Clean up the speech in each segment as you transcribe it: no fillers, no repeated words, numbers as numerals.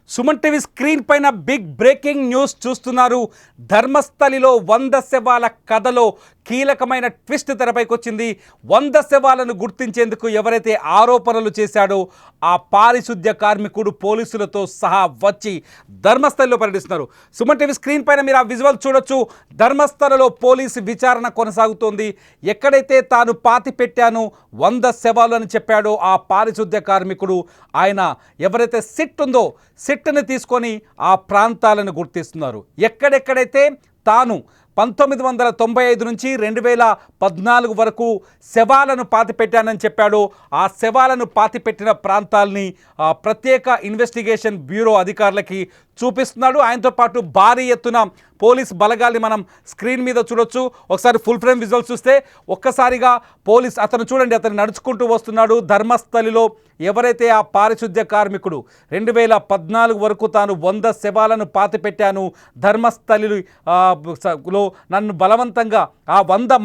Suman TV screen పైన big breaking news చూస్తున్నారు. ధర్మస్థలిలో 100 శవాల కథలో కీలకమైన ట్విస్ట్ తెరపైకి వచ్చింది. 100 శవాలను గుర్తించేందుకు ఎవరైతే ఆరోపణలు చేశాడో ఆ పారిశుద్ధ్య కార్మికుడు పోలీసులతో సహా వచ్చి ధర్మస్థలిలో పర్యటిస్తున్నారు. సుమన్ టీవీ స్క్రీన్ పైన మీరు ఆ విజువల్ చూడొచ్చు. ధర్మస్థలలో పోలీసు విచారణ కొనసాగుతోంది. ఎక్కడైతే తాను పాతి పెట్టాను 100 శవాలు అని చెప్పాడో ఆ పారిశుద్ధ్య కార్మికుడు ఆయన ఎవరైతే సిట్ ఉందో సిట్ని తీసుకొని ఆ ప్రాంతాలను గుర్తిస్తున్నారు. ఎక్కడెక్కడైతే తాను 1995 నుంచి 2014 వరకు శవాలను పాతిపెట్టానని చెప్పాడు. ఆ శవాలను పాతిపెట్టిన ప్రాంతాలని ప్రత్యేక ఇన్వెస్టిగేషన్ బ్యూరో అధికారులకి చూపిస్తున్నాడు. ఆయనతో పాటు భారీ ఎత్తున పోలీస్ బలగాల్ని మనం స్క్రీన్ మీద చూడొచ్చు. ఒకసారి ఫుల్ ఫ్రేమ్ విజువల్స్ చూస్తే ఒక్కసారిగా అతను చూడండి, అతను నడుచుకుంటూ వస్తున్నాడు. ధర్మస్థలిలో ఎవరైతే ఆ పారిశుద్ధ్య కార్మికుడు 2014 వరకు తాను 100 శవాలను పాతిపెట్టాను, ధర్మస్థలిలో నన్ను బలవంతంగా ఆ 100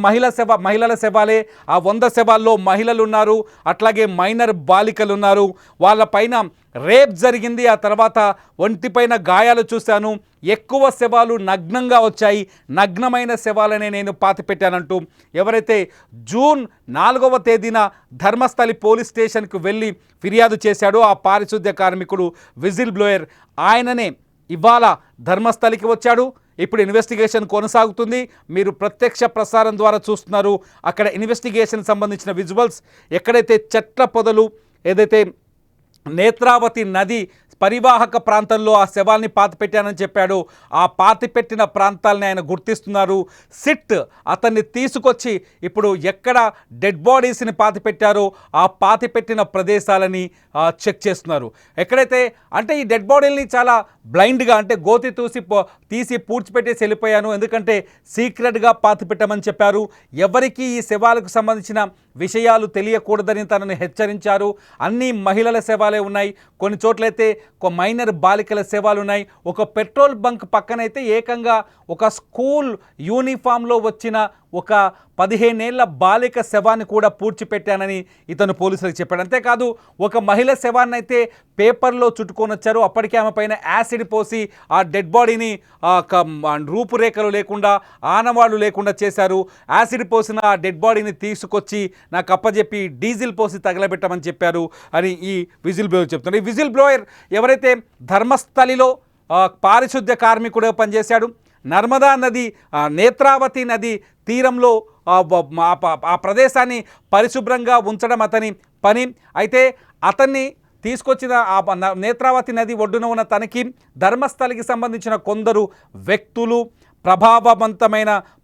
మహిళల శవాలే, ఆ 100 శవాల్లో మహిళలు ఉన్నారు, అట్లాగే మైనర్ బాలికలు ఉన్నారు, వాళ్ళపైన రేప్ జరిగింది, ఆ తర్వాత ఒంటిపైన గాయాలు చూశాను, ఎక్కువ శవాలు నగ్నంగా వచ్చాయి, నగ్నమైన శవాలనే నేను పాతిపెట్టానంటూ ఎవరైతే జూన్ 4వ తేదీన ధర్మస్థలి పోలీస్ స్టేషన్కు వెళ్ళి ఫిర్యాదు చేశాడో ఆ పారిశుద్ధ్య కార్మికుడు విజిల్ బ్లోయర్ ఆయననే ఇవాళ ధర్మస్థలికి వచ్చాడు. ఇప్పుడు ఇన్వెస్టిగేషన్ కొనసాగుతుంది. మీరు ప్రత్యక్ష ప్రసారం ద్వారా చూస్తున్నారు. అక్కడ ఇన్వెస్టిగేషన్ సంబంధించిన విజువల్స్ ఎక్కడైతే చెట్ల పొదలు ఏదైతే నేత్రావతి నది పరివాహక ప్రాంతంలో ఆ శవాల్ని పాతిపెట్టానని చెప్పాడు. ఆ పాతిపెట్టిన ప్రాంతాలని ఆయన గుర్తిస్తున్నారు. సిట్ అతన్ని తీసుకొచ్చి ఇప్పుడు ఎక్కడ డెడ్ బాడీస్ని పాతిపెట్టారో ఆ పాతిపెట్టిన ప్రదేశాలని చెక్ చేస్తున్నారు. ఎక్కడైతే అంటే ఈ డెడ్ బాడీలని చాలా బ్లైండ్గా అంటే గోతి తీసి పూడ్చిపెట్టేసి వెళ్ళిపోయాను, ఎందుకంటే సీక్రెట్గా పాతిపెట్టమని చెప్పారు. ఎవరికి ఈ శవాలకు సంబంధించిన విషయాలు తెలియకూడదని తనను హెచ్చరించారు. అన్ని మహిళల శవాలే ఉన్నాయి, కొన్ని చోట్లయితే మైనర్ బాలికల శవాలు ఉన్నాయి. ఒక పెట్రోల్ బంక్ పక్కనైతే ఏకంగా ఒక స్కూల్ యూనిఫామ్లో వచ్చిన ఒక 15 ఏళ్ల బాలిక శవాన్ని కూడా పూడ్చిపెట్టానని ఇతను పోలీసులకు చెప్పాడు. అంతేకాదు ఒక మహిళ శవాన్ని అయితే పేపర్లో చుట్టుకొని వచ్చారు. అప్పటికే ఆమె పైన యాసిడ్ పోసి ఆ డెడ్ బాడీని రూపురేఖలు లేకుండా ఆనవాళ్లు లేకుండా చేశారు. యాసిడ్ పోసిన ఆ డెడ్ బాడీని తీసుకొచ్చి నాకు అప్పచెప్పి డీజిల్ పోసి తగలబెట్టమని చెప్పారు అని ఈ విజిల్ బ్లోయర్ చెప్తున్నారు. ఈ విజిల్ బ్లోయర్ ఎవరైతే ధర్మస్థలిలో పారిశుద్ధ్య కార్మికుడుగా పనిచేశాడు, నర్మదా నది నేత్రావతి నది తీరంలో ఆ ప్రదేశాన్ని పరిశుభ్రంగా ఉంచడం అతని పని. అయితే అతన్ని తీసుకొచ్చిన ఆ నేత్రావతి నది ఒడ్డున ఉన్న తనకి ధర్మస్థలికి సంబంధించిన కొందరు వ్యక్తులు,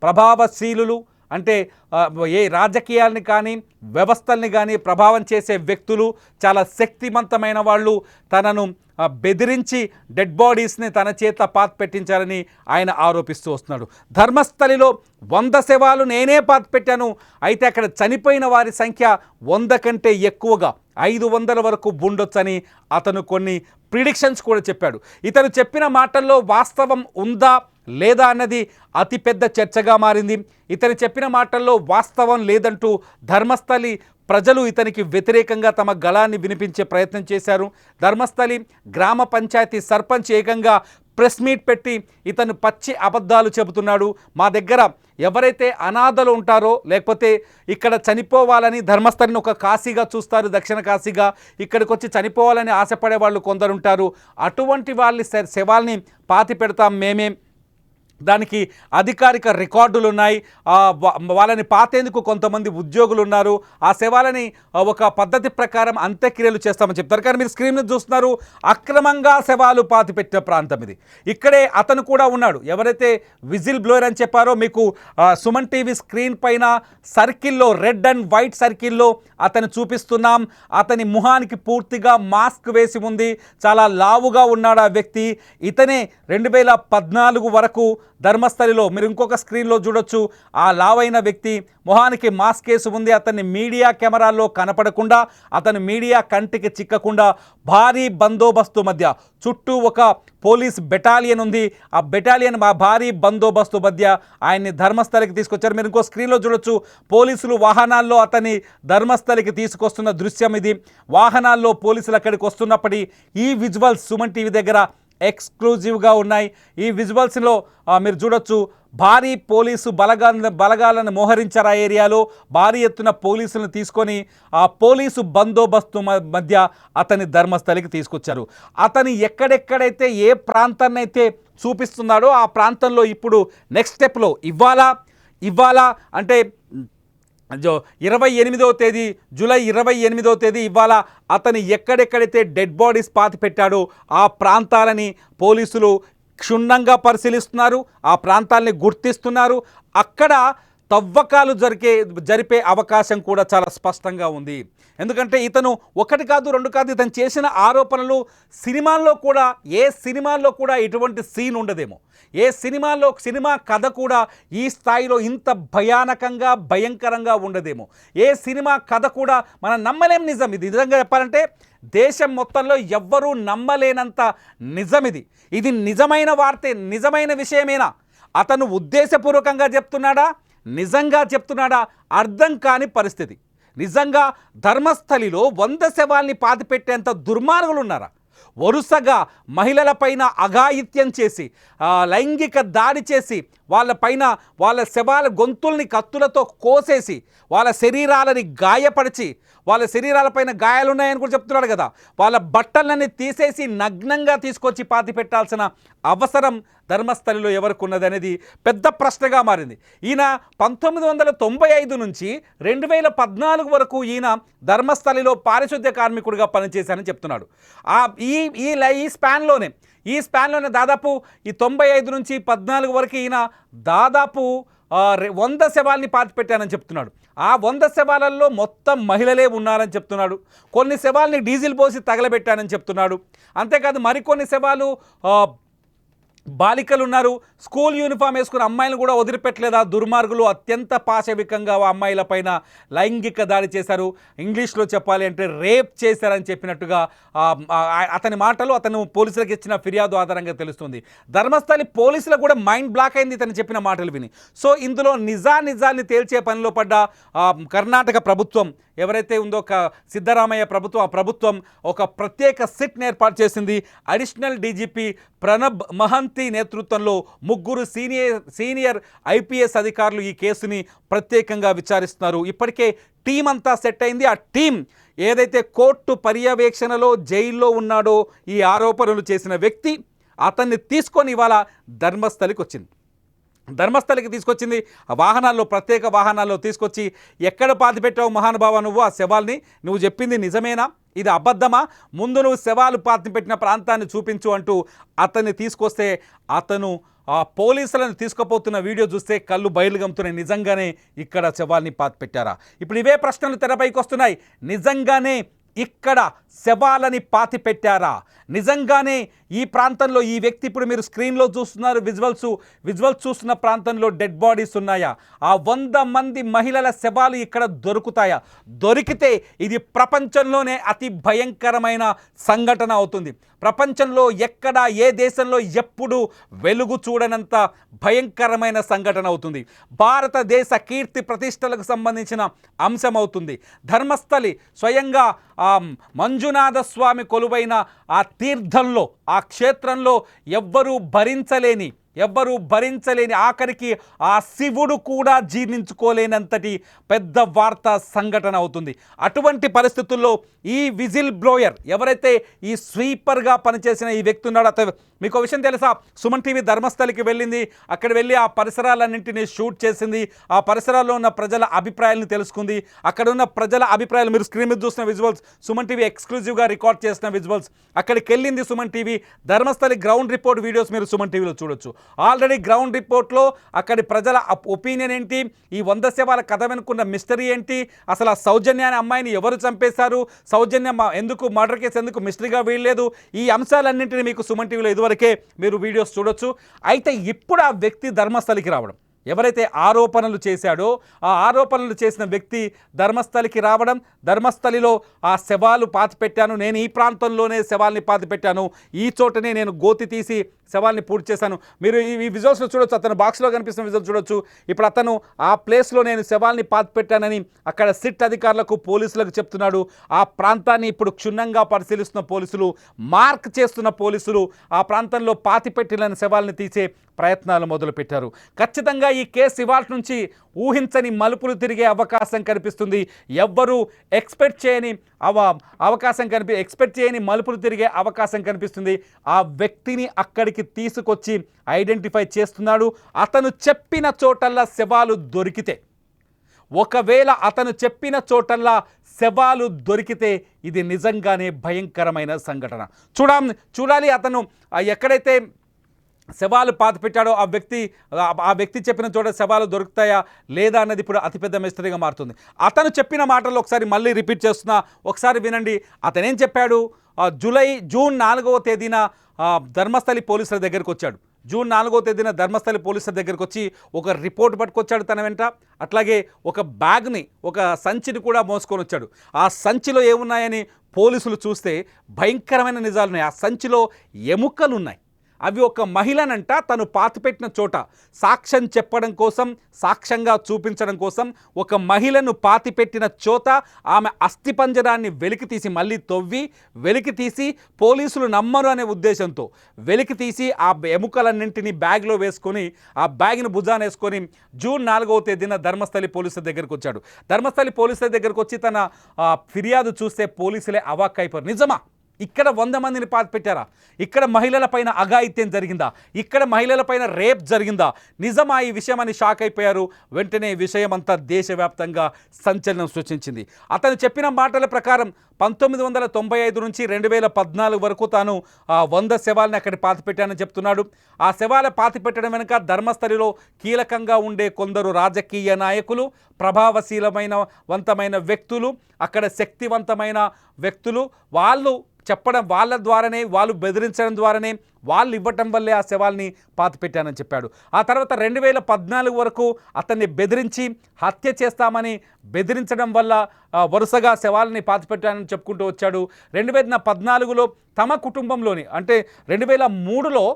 ప్రభావశీలులు అంటే ఏ రాజకీయాలని కానీ వ్యవస్థల్ని కానీ ప్రభావం చేసే వ్యక్తులు, చాలా శక్తివంతమైన వాళ్ళు తనను బెదిరించి డెడ్ బాడీస్ని తన చేత పెట్టించారని ఆయన ఆరోపిస్తూ వస్తున్నాడు. ధర్మస్థలిలో 100 శవాలు నేనే పెట్టాను, అయితే అక్కడ చనిపోయిన వారి సంఖ్య 100 కంటే ఎక్కువగా 500 వరకు ఉండొచ్చని అతను కొన్ని ప్రిడిక్షన్స్ కూడా చెప్పాడు. ఇతను చెప్పిన మాటల్లో వాస్తవం ఉందా లేదా అన్నది అతిపెద్ద చర్చగా మారింది. ఇతను చెప్పిన మాటల్లో వాస్తవం లేదంటూ ధర్మస్థలి ప్రజలు ఇతనికి వ్యతిరేకంగా తమ గళాన్ని వినిపించే ప్రయత్నం చేశారు. ధర్మస్థలి గ్రామ పంచాయతీ సర్పంచ్ ఏకంగా ప్రెస్ మీట్ పెట్టి ఇతను పచ్చి అబద్ధాలు చెబుతున్నాడు. మా దగ్గర ఎవరైతే అనాథలు ఉంటారో లేకపోతే ఇక్కడ చనిపోవాలని ధర్మస్థలిని ఒక కాశీగా చూస్తారు, దక్షిణ కాశీగా, ఇక్కడికి వచ్చి చనిపోవాలని ఆశపడే వాళ్ళు కొందరు ఉంటారు, అటువంటి వాళ్ళ శవాల్ని పాతి పెడతాం మేమే, దానికి అధికారిక రికార్డులు ఉన్నాయి, వాళ్ళని పాతేందుకు కొంతమంది ఉద్యోగులు ఉన్నారు, ఆ శవాలని ఒక పద్ధతి ప్రకారం అంత్యక్రియలు చేస్తామని చెప్తారు. కానీ మీరు స్క్రీన్ మీద చూస్తున్నారు, అక్రమంగా శవాలు పాతిపెట్టిన ప్రాంతం ఇది. ఇక్కడే అతను కూడా ఉన్నాడు, ఎవరైతే విజిల్ బ్లోయర్ అని చెప్పారో మీకు సుమన్ టీవీ స్క్రీన్ పైన సర్కిల్లో రెడ్ అండ్ వైట్ సర్కిల్లో అతను చూపిస్తున్నాం. అతని ముఖానికి పూర్తిగా మాస్క్ వేసి ఉంది, చాలా లావుగా ఉన్నాడు ఆ వ్యక్తి. ఇతనే 2014 వరకు ధర్మస్థలిలో మీరు ఇంకొక స్క్రీన్లో చూడొచ్చు. ఆ లావైన వ్యక్తి మొహానికి మాస్క్ వేసి ఉంది. అతన్ని మీడియా కెమెరాల్లో కనపడకుండా, అతను మీడియా కంటికి చిక్కకుండా భారీ బందోబస్తు మధ్య, చుట్టూ ఒక పోలీస్ బెటాలియన్ ఉంది. ఆ బెటాలియన్ భారీ బందోబస్తు మధ్య ఆయన్ని ధర్మస్థలికి తీసుకొచ్చారు. మీరు ఇంకో స్క్రీన్లో చూడొచ్చు. పోలీసులు వాహనాల్లో అతన్ని ధర్మస్థలికి తీసుకొస్తున్న దృశ్యం ఇది. వాహనాల్లో పోలీసులు అక్కడికి వస్తున్నప్పటి ఈ విజువల్స్ సుమన్ టీవీ దగ్గర ఎక్స్క్లూజివ్గా ఉన్నాయి. ఈ విజువల్స్లో మీరు చూడొచ్చు, భారీ పోలీసు బలగాలను మోహరించారు. ఆ ఏరియాలో భారీ ఎత్తున పోలీసులను తీసుకొని ఆ పోలీసు బందోబస్తు మధ్య అతని ధర్మస్థలికి తీసుకొచ్చారు. అతను ఎక్కడెక్కడైతే ఏ ప్రాంతాన్ని అయితే చూపిస్తున్నాడో ఆ ప్రాంతంలో ఇప్పుడు నెక్స్ట్ స్టెప్లో ఇవాళ అంటే 28వ తేదీ, జూలై 28వ తేదీ ఇవాళ అతను ఎక్కడెక్కడైతే డెడ్ బాడీస్ పాతి పెట్టాడో ఆ ప్రాంతాలని పోలీసులు క్షుణ్ణంగా పరిశీలిస్తున్నారు. ఆ ప్రాంతాలని గుర్తిస్తున్నారు. అక్కడ తవ్వకాలు జరిపే అవకాశం కూడా చాలా స్పష్టంగా ఉంది. ఎందుకంటే ఇతను ఒకటి కాదు రెండు కాదు, ఇతను చేసిన ఆరోపణలు ఏ సినిమాల్లో కూడా ఇటువంటి సీన్ ఉండదేమో. సినిమా కథ కూడా ఈ స్థాయిలో ఇంత భయంకరంగా ఉండదేమో. ఏ సినిమా కథ కూడా మనం నమ్మలేం. నిజం ఇది. నిజంగా చెప్పాలంటే దేశం మొత్తంలో ఎవ్వరూ నమ్మలేనంత నిజం ఇది. ఇది నిజమైన వార్తే, నిజమైన విషయమేనా? అతను ఉద్దేశపూర్వకంగా చెప్తున్నాడా, నిజంగా చెప్తున్నాడా అర్థం కాని పరిస్థితి. నిజంగా ధర్మస్థలిలో 100 శవాల్ని పాతిపెట్టేంత దుర్మార్గులు ఉన్నారా? వరుసగా మహిళలపైన అఘాయిత్యం చేసి, లైంగిక దాడి చేసి, వాళ్ళ శవాల గొంతుల్ని కత్తులతో కోసేసి, వాళ్ళ శరీరాలని గాయపరిచి, వాళ్ళ శరీరాలపైన గాయాలున్నాయని కూడా చెప్తున్నాడు కదా, వాళ్ళ బట్టలన్నీ తీసేసి నగ్నంగా తీసుకొచ్చి పాతి పెట్టాల్సిన అవసరం ధర్మస్థలిలో ఎవరికి ఉన్నది అనేది పెద్ద ప్రశ్నగా మారింది. ఈయన 1995 నుంచి 2014 వరకు ఈయన ధర్మస్థలిలో పారిశుద్ధ్య కార్మికుడిగా పనిచేశానని చెప్తున్నాడు. ఈ స్పాన్లోనే దాదాపు ఈ 95 నుంచి 14 వరకు ఈయన దాదాపు 100 శవాల్ని పాతిపెట్టానని చెప్తున్నాడు. ఆ 100 శవాలలో మొత్తం మహిళలే ఉన్నారని చెప్తున్నాడు. కొన్ని శవాల్ని డీజిల్ పోసి తగలబెట్టానని చెప్తున్నాడు. అంతేకాదు మరికొన్ని శవాలు బాలికలు ఉన్నారు. స్కూల్ యూనిఫామ్ వేసుకున్న అమ్మాయిలను కూడా వదిలిపెట్టలేదు. ఆ దుర్మార్గులు అత్యంత పాశవికంగా అమ్మాయిల పైన లైంగిక దాడి చేశారు. ఇంగ్లీష్లో చెప్పాలి అంటే రేప్ చేశారని చెప్పినట్టుగా అతని మాటలు అతను పోలీసులకు ఇచ్చిన ఫిర్యాదు ఆధారంగా తెలుస్తుంది. ధర్మస్థలి పోలీసులకు కూడా మైండ్ బ్లాక్ అయింది ఇతను చెప్పిన మాటలు విని. సో ఇందులో నిజాన్ని తేల్చే పనిలో పడ్డ కర్ణాటక ప్రభుత్వం ఎవరైతే ఉందో సిద్ధరామయ్య ప్రభుత్వం, ఆ ప్రభుత్వం ఒక ప్రత్యేక సిట్ని ఏర్పాటు చేసింది. అడిషనల్ డీజీపీ ప్రణబ్ మహంతి నేతృత్వంలో 3 సీనియర్ ఐపీఎస్ అధికారులు ఈ కేసుని ప్రత్యేకంగా విచారిస్తున్నారు. ఇప్పటికే టీం అంతా సెట్ అయింది. ఆ టీం ఏదైతే కోర్టు పర్యవేక్షణలో జైల్లో ఉన్నాడో ఈ ఆరోపణలు చేసిన వ్యక్తి, అతన్ని తీసుకొని ఇవాళ ధర్మస్థలికి తీసుకొచ్చింది. ఆ వాహనాల్లో, ప్రత్యేక వాహనాల్లో తీసుకొచ్చి ఎక్కడ పాతిపెట్టావు మహానుభావ నువ్వు? ఆ శవాల్ని నువ్వు చెప్పింది నిజమేనా, ఇది అబద్ధమా, ముందు నువ్వు శవాలు పాతిపెట్టిన ప్రాంతాన్ని చూపించు అంటూ అతన్ని తీసుకొస్తే అతను ఆ పోలీసులను తీసుకుపోతున్న వీడియో చూస్తే కళ్ళు బయలు గమ్ముతున్నాయి. నిజంగానే ఇక్కడ శవాల్ని పాతిపెట్టారా? ఇప్పుడు ఇవే ప్రశ్నలు తెరపైకి వస్తున్నాయి. నిజంగానే ఇక్కడ శవాలని పాతిపెట్టారా? నిజంగానే ఈ ప్రాంతంలో ఈ వ్యక్తి, ఇప్పుడు మీరు స్క్రీన్లో చూస్తున్నారు విజువల్స్ చూస్తున్న ప్రాంతంలో డెడ్ బాడీస్ ఉన్నాయా? ఆ 100 మంది మహిళల శవాలు ఇక్కడ దొరుకుతాయా? దొరికితే ఇది ప్రపంచంలోనే అతి భయంకరమైన సంఘటన అవుతుంది. ప్రపంచంలో ఎక్కడ, ఏ దేశంలో ఎప్పుడు వెలుగు చూడనంత భయంకరమైన సంఘటన అవుతుంది. భారతదేశ కీర్తి ప్రతిష్టలకు సంబంధించిన అంశం అవుతుంది. ధర్మస్థలి స్వయంగా మంజునాథ స్వామి కొలువైన ఆ తీర్థంలో, ఆ క్షేత్రంలో ఎవ్వరూ భరించలేని ఆఖరికి ఆ శివుడు కూడా జీర్ణించుకోలేనంతటి పెద్ద వార్తా సంఘటన అవుతుంది. అటువంటి పరిస్థితుల్లో ఈ విజిల్ బ్లోయర్ ఎవరైతే ఈ స్వీపర్గా పనిచేసిన ఈ వ్యక్తి ఉన్నాడో, మీకు ఒక విషయం తెలుసా? సుమన్ టీవీ ధర్మస్థలికి వెళ్ళింది. అక్కడ వెళ్ళి ఆ పరిసరాలన్నింటినీ షూట్ చేసింది. ఆ పరిసరాల్లో ఉన్న ప్రజల అభిప్రాయాలను తెలుసుకుంది. అక్కడ ఉన్న ప్రజల అభిప్రాయాలు మీరు స్క్రీన్ మీద చూసిన విజువల్స్, సుమన్ టీవీ ఎక్స్క్లూజివ్గా రికార్డ్ చేసిన విజువల్స్. అక్కడికి వెళ్ళింది Suman TV. Dharmasthali ground report videos మీరు సుమన్ టీవీలో చూడొచ్చు. ఆల్రెడీ గ్రౌండ్ రిపోర్ట్లో అక్కడి ప్రజల ఒపీనియన్ ఏంటి, ఈ 100 శవాల కథ వెనుకున్న మిస్టరీ ఏంటి, అసలు ఆ సౌజన్య అనే అమ్మాయిని ఎవరు చంపేశారు, సౌజన్య ఎందుకు మర్డర్ కేసు ఎందుకు మిస్టరీగా వీయలేదు, ఈ అంశాలన్నింటినీ మీకు సుమన్ టీవీలో ఇదివరకే మీరు వీడియోస్ చూడొచ్చు. అయితే ఇప్పుడు ఆ వ్యక్తి ధర్మస్థలికి రావడం, ఎవరైతే ఆరోపణలు చేశాడో ఆ ఆరోపణలు చేసిన వ్యక్తి ధర్మస్థలికి రావడం, ధర్మస్థలిలో ఆ శవాలు పాతిపెట్టాను, నేను ఈ ప్రాంతంలోనే శవాల్ని పాతిపెట్టాను, ఈ చోటనే నేను గోతి తీసి శవాల్ని పూర్తి చేశాను. మీరు ఈ విజువల్స్లో చూడొచ్చు, అతను బాక్స్లో కనిపిస్తున్న విజువల్ చూడొచ్చు. ఇప్పుడు అతను ఆ ప్లేస్లో నేను శవాల్ని పాతిపెట్టానని అక్కడ సిట్ అధికారులకు పోలీసులకు చెప్తున్నాడు. ఆ ప్రాంతాన్ని ఇప్పుడు క్షుణ్ణంగా పరిశీలిస్తున్న పోలీసులు, మార్క్ చేస్తున్న పోలీసులు ఆ ప్రాంతంలో పాతిపెట్టిన శవాల్ని తీసే ప్రయత్నాలు మొదలుపెట్టారు. ఖచ్చితంగా ఈ కేసు ఇవాళ నుంచి ఊహించని మలుపులు తిరిగే అవకాశం కనిపిస్తుంది. ఎవ్వరూ ఎక్స్పెక్ట్ చేయని మలుపులు తిరిగే అవకాశం కనిపిస్తుంది. ఆ వ్యక్తిని అక్కడికి తీసుకొచ్చి ఐడెంటిఫై చేస్తున్నాడు. అతను చెప్పిన చోటల్లా శవాలు దొరికితే, ఒకవేళ అతను చెప్పిన చోటల్లా శవాలు దొరికితే ఇది నిజంగానే భయంకరమైన సంఘటన. చూడాలి అతను ఎక్కడైతే శవాలు పాతిపెట్టాడో ఆ వ్యక్తి చెప్పిన చోట శవాలు దొరుకుతాయా లేదా అన్నది ఇప్పుడు అతిపెద్ద మిస్టరీగా మారుతుంది. అతను చెప్పిన మాటల్లో ఒకసారి మళ్ళీ రిపీట్ చేస్తున్నా, ఒకసారి వినండి. అతనేం చెప్పాడు? జూన్ 4వ తేదీన ధర్మస్థలి పోలీసుల దగ్గరికి వచ్చాడు. జూన్ 4వ తేదీన ధర్మస్థలి పోలీసుల దగ్గరికి వచ్చి ఒక రిపోర్ట్ పట్టుకొచ్చాడు తన వెంట. అట్లాగే ఒక బ్యాగ్ని, ఒక సంచిని కూడా మోసుకొని వచ్చాడు. ఆ సంచిలో ఏమున్నాయని పోలీసులు చూస్తే భయంకరమైన నిజాలున్నాయి. ఆ సంచిలో ఎముకలు ఉన్నాయి. అవి ఒక మహిళనంట తను పాతిపెట్టిన చోట సాక్ష్యం చెప్పడం కోసం, సాక్ష్యంగా చూపించడం కోసం ఒక మహిళను పాతిపెట్టిన చోట ఆమె అస్థిపంజరాన్ని వెలికితీసి, మళ్ళీ తవ్వి వెలికితీసి, పోలీసులు నమ్మరు అనే ఉద్దేశంతో వెలికితీసి ఆ ఎముకలన్నింటినీ బ్యాగ్లో వేసుకొని, ఆ బ్యాగ్ను భుజాన వేసుకొని జూన్ 4వ తేదీన ధర్మస్థలి పోలీసుల దగ్గరికి వచ్చాడు. ధర్మస్థలి పోలీసుల దగ్గరికి వచ్చి తన ఫిర్యాదు చూస్తే పోలీసులే అవాక్కైపోయారు. నిజమా? ఇక్కడ 100 మందిని పాతిపెట్టారా? ఇక్కడ మహిళలపైన అఘాయిత్యం జరిగిందా? ఇక్కడ మహిళలపైన రేప్ జరిగిందా? నిజమా ఈ విషయం అని షాక్ అయిపోయారు. వెంటనే ఈ విషయం అంతా దేశవ్యాప్తంగా సంచలనం సృష్టించింది. అతను చెప్పిన మాటల ప్రకారం 1995 నుంచి 2014 వరకు తాను 100 శవాలని అక్కడ పాతిపెట్టానని చెప్తున్నాడు. ఆ శవాల పాతిపెట్టడం వెనుక ధర్మస్థలిలో కీలకంగా ఉండే కొందరు రాజకీయ నాయకులు, వంతమైన వ్యక్తులు, అక్కడ శక్తివంతమైన వ్యక్తులు, వాళ్ళు చెప్పడం, వాళ్ళ ద్వారానే, వాళ్ళు బెదిరించడం ద్వారానే, వాళ్ళు ఇవ్వటం వల్లే ఆ శవాల్ని పాతిపెట్టానని చెప్పాడు. ఆ తర్వాత 2014 వరకు అతన్ని బెదిరించి హత్య చేస్తామని బెదిరించడం వల్ల వరుసగా శవాలని పాతిపెట్టానని చెప్పుకుంటూ వచ్చాడు. 2014లో తమ కుటుంబంలోని, అంటే 2003లో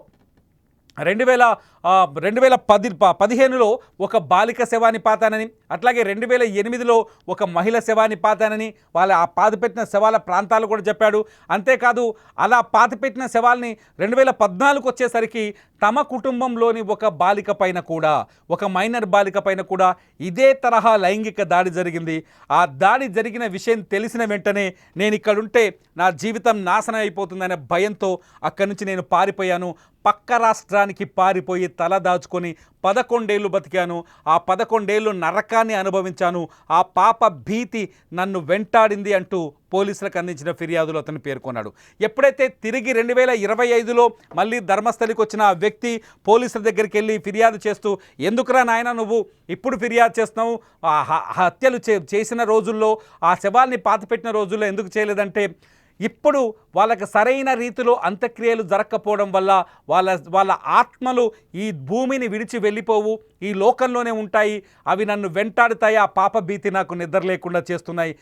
2015లో ఒక బాలిక శవాన్ని పాతానని, అట్లాగే 2008లో ఒక మహిళ శవాన్ని పాతానని, వాళ్ళ ఆ పాతిపెట్టిన శవాల ప్రాంతాలు కూడా చెప్పాడు. అంతేకాదు అలా పాతిపెట్టిన శవాల్ని 2014కు వచ్చేసరికి తమ కుటుంబంలోని ఒక బాలిక పైన కూడా, ఒక మైనర్ బాలిక పైన కూడా ఇదే తరహా లైంగిక దాడి జరిగింది. ఆ దాడి జరిగిన విషయం తెలిసిన వెంటనే నేను ఇక్కడుంటే నా జీవితం నాశనం అయిపోతుందనే భయంతో అక్కడి నుంచి నేను పారిపోయాను. పక్క రాష్ట్రానికి పారిపోయి తల దాచుకొని 11 ఏళ్ళు బతికాను. ఆ 11 ఏళ్ళు నరకాన్ని అనుభవించాను. ఆ పాప భీతి నన్ను వెంటాడింది అంటూ పోలీసులకు అందించిన ఫిర్యాదులో అతను పేర్కొన్నాడు. ఎప్పుడైతే తిరిగి 2025లో మళ్ళీ ధర్మస్థలికి వచ్చిన ఆ వ్యక్తి పోలీసుల దగ్గరికి వెళ్ళి ఫిర్యాదు చేస్తూ, ఎందుకురా నాయన నువ్వు ఇప్పుడు ఫిర్యాదు చేస్తున్నావు, హత్యలు చేసిన రోజుల్లో, ఆ శవాల్ని పాతిపెట్టిన రోజుల్లో ఎందుకు చేయలేదంటే, ఇప్పుడు వాళ్ళకి సరైన రీతిలో అంత్యక్రియలు జరగకపోవడం వల్ల వాళ్ళ ఆత్మలు ఈ భూమిని విడిచి వెళ్ళిపోవు, ఈ లోకంలోనే ఉంటాయి, అవి నన్ను వెంటాడుతాయి, ఆ పాప భీతి నాకు నిద్ర లేకుండా చేస్తున్నాయి.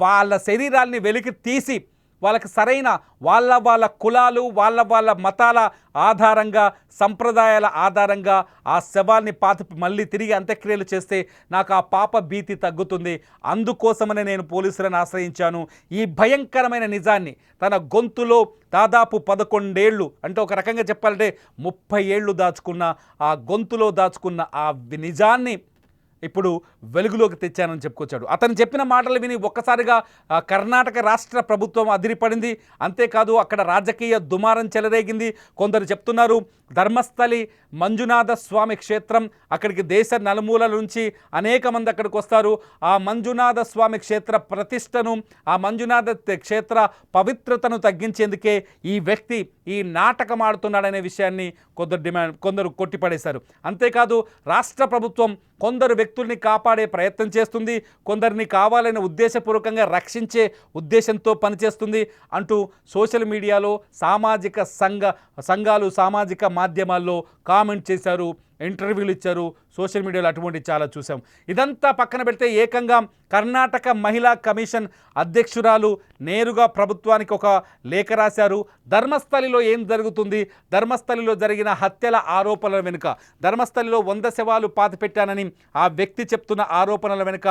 వాళ్ళ శరీరాల్ని వెలికి తీసి వాళ్ళకి సరైన వాళ్ళ కులాలు, వాళ్ళ మతాల ఆధారంగా, సంప్రదాయాల ఆధారంగా ఆ శవాల్ని మళ్ళీ తిరిగి అంత్యక్రియలు చేస్తే నాకు ఆ పాప భీతి తగ్గుతుంది. అందుకోసమనే నేను పోలీసులను ఆశ్రయించాను. ఈ భయంకరమైన నిజాన్ని తన గొంతులో దాదాపు 11 ఏళ్ళు, అంటే ఒక రకంగా చెప్పాలంటే 30 ఏళ్ళు దాచుకున్న, ఆ గొంతులో దాచుకున్న ఆ నిజాన్ని ఇప్పుడు వెలుగులోకి తెచ్చానని చెప్పుకొచ్చాడు. అతను చెప్పిన మాటలు విని ఒక్కసారిగా కర్ణాటక రాష్ట్ర ప్రభుత్వం అదిరిపడింది. అంతేకాదు అక్కడ రాజకీయ దుమారం చెలరేగింది. కొందరు చెప్తున్నారు ధర్మస్థలి మంజునాథ స్వామి క్షేత్రం, అక్కడికి దేశ నలుమూలల నుంచి అనేక మంది అక్కడికి వస్తారు. ఆ మంజునాథ స్వామి క్షేత్ర ప్రతిష్టను, ఆ మంజునాథ క్షేత్ర పవిత్రతను తగ్గించేందుకే ఈ వ్యక్తి ఈ నాటకం ఆడుతున్నాడనే విషయాన్ని కొందరు కొట్టిపడేశారు. అంతేకాదు రాష్ట్ర ప్రభుత్వం కొందరు వ్యక్తుల్ని కాపాడే ప్రయత్నం చేస్తుంది, కొందరిని కావాలని ఉద్దేశపూర్వకంగా రక్షించే ఉద్దేశంతో పనిచేస్తుంది అంటూ సోషల్ మీడియాలో సంఘాలు సామాజిక మాధ్యమాల్లో కామెంట్ చేశారు, ఇంటర్వ్యూలు ఇచ్చారు. సోషల్ మీడియాలో అటువంటి చాలా చూసాం. ఇదంతా పక్కన పెడితే ఏకంగా కర్ణాటక మహిళా కమిషన్ అధ్యక్షురాలు నేరుగా ప్రభుత్వానికి ఒక లేఖ రాశారు. ధర్మస్థలిలో ఏం జరుగుతుంది, ధర్మస్థలిలో జరిగిన హత్యల ఆరోపణల వెనుక, ధర్మస్థలిలో 100 శవాలు పాతిపెట్టానని ఆ వ్యక్తి చెప్తున్న ఆరోపణల వెనుక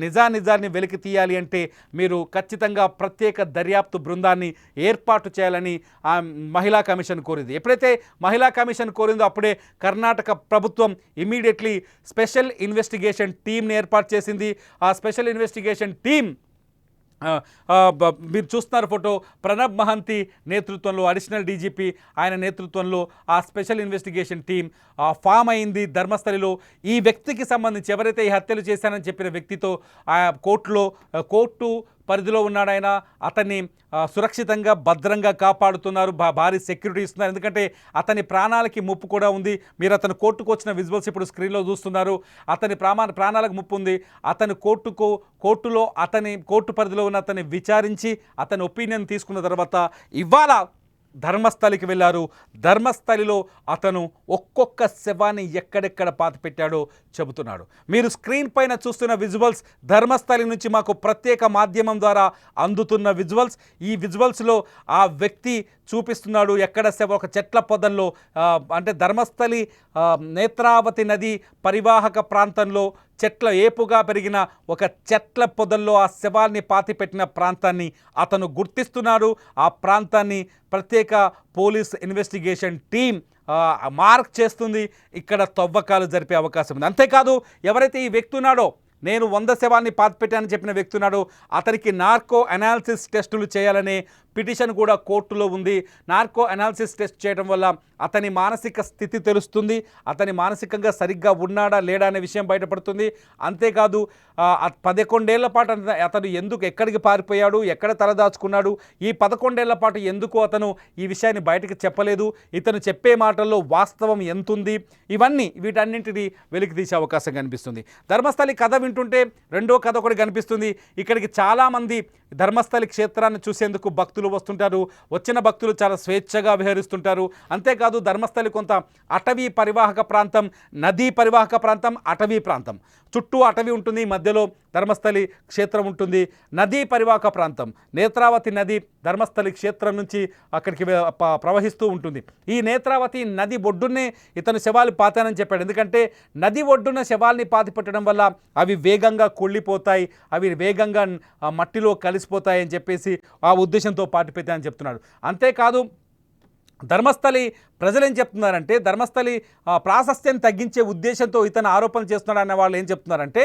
నిజాన్ని వెలికి తీయాలి అంటే మీరు ఖచ్చితంగా ప్రత్యేక దర్యాప్తు బృందాన్ని ఏర్పాటు చేయాలని ఆ మహిళా కమిషన్ కోరింది. ఎప్పుడైతే మహిళా కమిషన్ కోరిందో అప్పుడే కర్ణాటక ప్రభుత్వం ఇమీడియట్లీ స్పెషల్ ఇన్వెస్టిగేషన్ టీంని ఏర్పాటు చేసింది. ఆ స్పెషల్ ఇన్వెస్టిగేషన్ టీం మీరు చూస్తున్నారు ఫోటో, ప్రణబ్ మహంతి నేతృత్వంలో, అడిషనల్ డీజీపీ ఆయన నేతృత్వంలో ఆ స్పెషల్ ఇన్వెస్టిగేషన్ టీం ఫామ్ అయింది ధర్మస్థలిలో. ఈ వ్యక్తికి సంబంధించి ఎవరైతే ఈ హత్యలు చేశానని చెప్పిన వ్యక్తితో ఆ కోర్టు పరిధిలో ఉన్నాడు ఆయన, అతన్ని సురక్షితంగా భద్రంగా కాపాడుతున్నారు, భారీ సెక్యూరిటీ ఇస్తున్నారు. ఎందుకంటే అతని ప్రాణాలకి ముప్పు కూడా ఉంది. మీరు అతను కోర్టుకు వచ్చిన విజువల్స్ ఇప్పుడు స్క్రీన్లో చూస్తున్నారు. అతని ప్రాణాలకు ముప్పు ఉంది. అతని కోర్టు పరిధిలో ఉన్న అతన్ని విచారించి అతని ఒపీనియన్ తీసుకున్న తర్వాత ఇవాళ ధర్మస్థలికి వెళ్ళారు. ధర్మస్థలిలో అతను ఒక్కొక్క శవాన్ని ఎక్కడెక్కడ పాతిపెట్టాడో చెబుతున్నాడు. మీరు స్క్రీన్ పైన చూస్తున్న విజువల్స్ ధర్మస్థలి నుంచి మాకు ప్రత్యేక మాధ్యమం ద్వారా అందుతున్న విజువల్స్. ఈ విజువల్స్లో ఆ వ్యక్తి చూపిస్తున్నాడు ఎక్కడ ఒక చెట్ల పొదల్లో, అంటే ధర్మస్థలి నేత్రావతి నది పరివాహక ప్రాంతంలో చెట్ల ఏపుగా పెరిగిన ఒక చెట్ల పొదల్లో ఆ శవాల్ని పాతిపెట్టిన ప్రాంతాన్ని అతను గుర్తిస్తున్నాడు. ఆ ప్రాంతాన్ని ప్రత్యేక పోలీస్ ఇన్వెస్టిగేషన్ టీం మార్క్ చేస్తుంది. ఇక్కడ తవ్వకాలు జరిపే అవకాశం ఉంది. అంతేకాదు ఎవరైతే ఈ వ్యక్తి ఉన్నాడో, నేను 100 శవాల్ని పాతిపెట్టానని చెప్పిన వ్యక్తి ఉన్నాడు, అతనికి నార్కో అనాలిసిస్ టెస్టులు చేయాలనే పిటిషన్ కూడా కోర్టులో ఉంది. నార్కో అనాలిసిస్ టెస్ట్ చేయడం వల్ల అతని మానసిక స్థితి తెలుస్తుంది, అతని మానసికంగా సరిగ్గా ఉన్నాడా లేడా అనే విషయం బయటపడుతుంది. అంతేకాదు 11 ఏళ్ల పాటు అతను ఎక్కడికి పారిపోయాడు, ఎక్కడ తలదాచుకున్నాడు, ఈ 11 ఏళ్ల పాటు ఎందుకు అతను ఈ విషయాన్ని బయటకు చెప్పలేదు, ఇతను చెప్పే మాటల్లో వాస్తవం ఎంతుంది, వీటన్నింటినీ వెలికి తీసే అవకాశం కనిపిస్తుంది. ధర్మస్థలి కథ వింటుంటే రెండో కథ ఒకటి కనిపిస్తుంది. ఇక్కడికి చాలామంది ధర్మస్థలి క్షేత్రాన్ని చూసేందుకు భక్తులు వస్తుంటారు. వచ్చిన భక్తులు చాలా స్వేచ్ఛగా విహరిస్తుంటారు. అంతేకాదు ధర్మస్థలి కొంత అటవీ పరివాహక ప్రాంతం, నదీ పరివాహక ప్రాంతం, అటవీ ప్రాంతం, చుట్టూ అటవీ ఉంటుంది, మధ్యలో ధర్మస్థలి క్షేత్రం ఉంటుంది. నదీ పరివాహక ప్రాంతం, నేత్రావతి నది ధర్మస్థలి క్షేత్రం నుంచి అక్కడికి ప్రవహిస్తూ ఉంటుంది. ఈ నేత్రావతి నది ఒడ్డునే ఇతను శవాలు పాతానని చెప్పాడు. ఎందుకంటే నది ఒడ్డున శవాల్ని పాతిపెట్టడం వల్ల అవి వేగంగా కుళ్ళిపోతాయి, అవి వేగంగా మట్టిలో కలిసిపోతాయి అని చెప్పేసి ఆ ఉద్దేశంతో పాతిపెట్టానని చెప్తున్నాడు. అంతేకాదు ధర్మస్థలి ప్రజలు ఏం చెప్తున్నారంటే, ధర్మస్థలి ప్రాశస్త్యం తగ్గించే ఉద్దేశంతో ఇతను ఆరోపణలు చేస్తున్నాడు అన్న వాళ్ళు ఏం చెప్తున్నారంటే,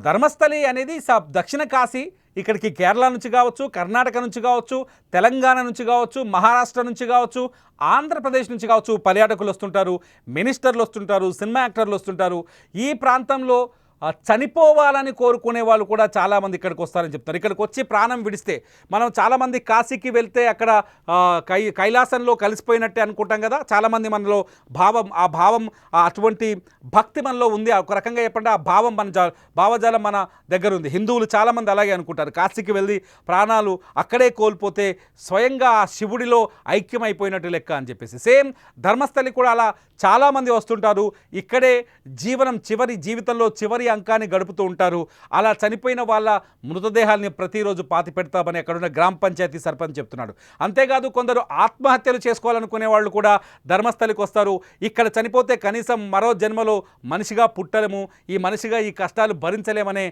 ధర్మస్థలి అనేది దక్షిణ కాశీ, ఇక్కడికి కేరళ నుంచి కావచ్చు, కర్ణాటక నుంచి కావచ్చు, తెలంగాణ నుంచి కావచ్చు, మహారాష్ట్ర నుంచి కావచ్చు, ఆంధ్రప్రదేశ్ నుంచి కావచ్చు పర్యాటకులు వస్తుంటారు, మినిస్టర్లు వస్తుంటారు, సినిమా యాక్టర్లు వస్తుంటారు. ఈ ప్రాంతంలో చనిపోవాలని కోరుకునే వాళ్ళు కూడా చాలామంది ఇక్కడికి వస్తారని చెప్తారు. ఇక్కడికి వచ్చి ప్రాణం విడిస్తే, మనం చాలామంది కాశీకి వెళ్తే అక్కడ కైలాసంలో కలిసిపోయినట్టే అనుకుంటాం కదా, చాలామంది మనలో ఆ భావం అటువంటి భక్తి మనలో ఉంది. ఒక రకంగా చెప్పండి, ఆ భావం భావజాలం మన దగ్గర ఉంది. హిందువులు చాలామంది అలాగే అనుకుంటారు. కాశీకి వెళ్ళి ప్రాణాలు అక్కడే కోల్పోతే స్వయంగా ఆ శివుడిలో ఐక్యమైపోయినట్టు లెక్క అని చెప్పేసి. సేమ్ ధర్మస్థలి కూడా అలా చాలామంది వస్తుంటారు. ఇక్కడే జీవితంలో చివరి అంకాన్ని గడుపుతూ ఉంటారు. అలా చనిపోయిన వాళ్ళ మృతదేహాల్ని ప్రతిరోజు పాతి పెడతామని అక్కడున్న గ్రామ పంచాయతీ సర్పంచ్ చెప్తున్నాడు. అంతేకాదు కొందరు ఆత్మహత్యలు చేసుకోవాలనుకునే వాళ్ళు కూడా ధర్మస్థలికి వస్తారు. ఇక్కడ చనిపోతే కనీసం మరో జన్మలో మనిషిగా పుట్టలేము, ఈ మనిషిగా ఈ కష్టాలు భరించలేమనే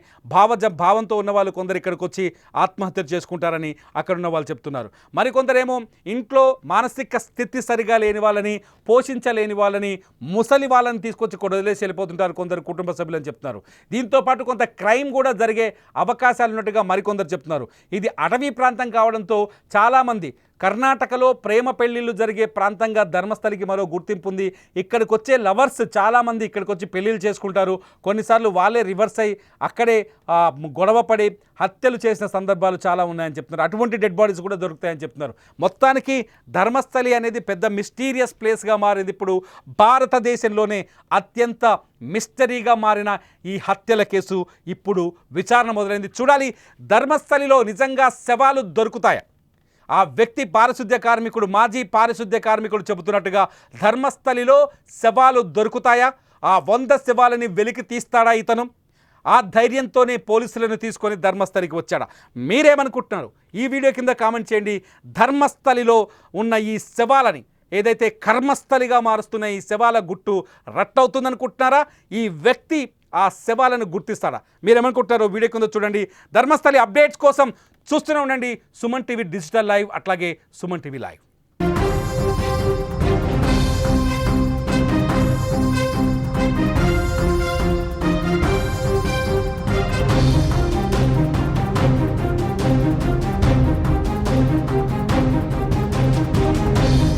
భావంతో ఉన్న వాళ్ళు కొందరు ఇక్కడికి వచ్చి ఆత్మహత్యలు చేసుకుంటారని అక్కడున్న వాళ్ళు చెప్తున్నారు. మరికొందరేమో ఇంట్లో మానసిక స్థితి సరిగా లేని వాళ్ళని, పోషించలేని వాళ్ళని, ముసలి వాళ్ళని తీసుకొచ్చి వదిలేసి వెళ్ళిపోతుంటారు కొందరు కుటుంబ సభ్యులు అని చెప్తున్నారు. దీంతో పాటు కొంత క్రైమ్ కూడా జరిగే అవకాశాలు ఉన్నట్టుగా మరికొందరు చెప్తున్నారు. ఇది అటవీ ప్రాంతం కావడంతో చాలామంది కర్ణాటకలో ప్రేమ పెళ్లిళ్ళు జరిగే ప్రాంతంగా ధర్మస్థలికి మరో గుర్తింపు ఉంది. ఇక్కడికి వచ్చే లవర్స్ చాలామంది ఇక్కడికి వచ్చి పెళ్ళిళ్ళు చేసుకుంటారు. కొన్నిసార్లు వాళ్ళే రివర్స్ అయ్యి అక్కడే గొడవపడి హత్యలు చేసిన సందర్భాలు చాలా ఉన్నాయని చెప్తున్నారు. అటువంటి డెడ్ బాడీస్ కూడా దొరుకుతాయని చెప్తున్నారు. మొత్తానికి ధర్మస్థలి అనేది పెద్ద మిస్టీరియస్ ప్లేస్గా మారింది. ఇప్పుడు భారతదేశంలోనే అత్యంత మిస్టరీగా మారిన ఈ హత్యల కేసు ఇప్పుడు విచారణ మొదలైంది. చూడాలి ధర్మస్థలిలో నిజంగా శవాలు దొరుకుతాయా? ఆ వ్యక్తి పారిశుద్ధ్య కార్మికుడు, మాజీ పారిశుద్ధ్య కార్మికుడు చెబుతున్నట్టుగా ధర్మస్థలిలో శవాలు దొరుకుతాయా? ఆ 100 శవాలని వెలికి తీస్తాడా ఇతను? ఆ ధైర్యంతోనే పోలీసులను తీసుకొని ధర్మస్థలికి వచ్చాడా? మీరేమనుకుంటున్నారు? ఈ వీడియో కింద కామెంట్ చేయండి. ధర్మస్థలిలో ఉన్న ఈ శవాలని ఏదైతే కర్మస్థలిగా మారుస్తున్న ఈ శవాల గుట్టు రట్టవుతుందనుకుంటున్నారా? ఈ వ్యక్తి ఆ శవాలను గుర్తిస్తాడా? మీరేమనుకుంటున్నారో వీడియో కింద చూడండి. ధర్మస్థలి అప్డేట్స్ కోసం చూస్తూనే ఉండండి సుమన్ టీవీ డిజిటల్ లైవ్, అట్లాగే సుమన్ టీవీ లైవ్.